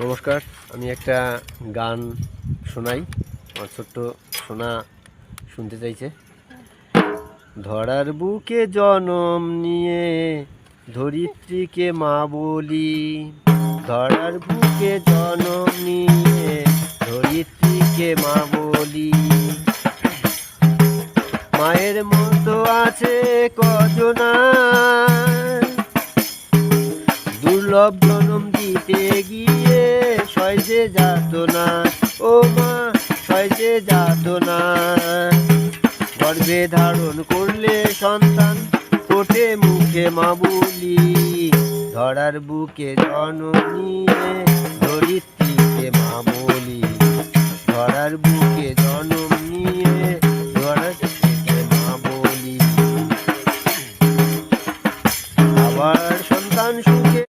নমস্কার, আমি একটা গান শোনাই। আমার ছোট্ট সোনা শুনতে চাইছে। ধরার বুকে জনম নিয়ে ধরিত্রীকে মা বলি, ধরার বুকে জনম নিয়ে ধরিত্রীকে মা বলি। মায়ের মতো আছে কজনা, দুর্লভ জনম দিতে গিয়ে সয় যে যাতনা, ও মা সয় যে যাতনা। গর্ভে ধারণ করলে সন্তান ফোটে মুখে মা বলি, ধরার বুকে জনম নিয়ে ধরিত্রীকে মা বলি, ধরার বুকে জনম নিয়ে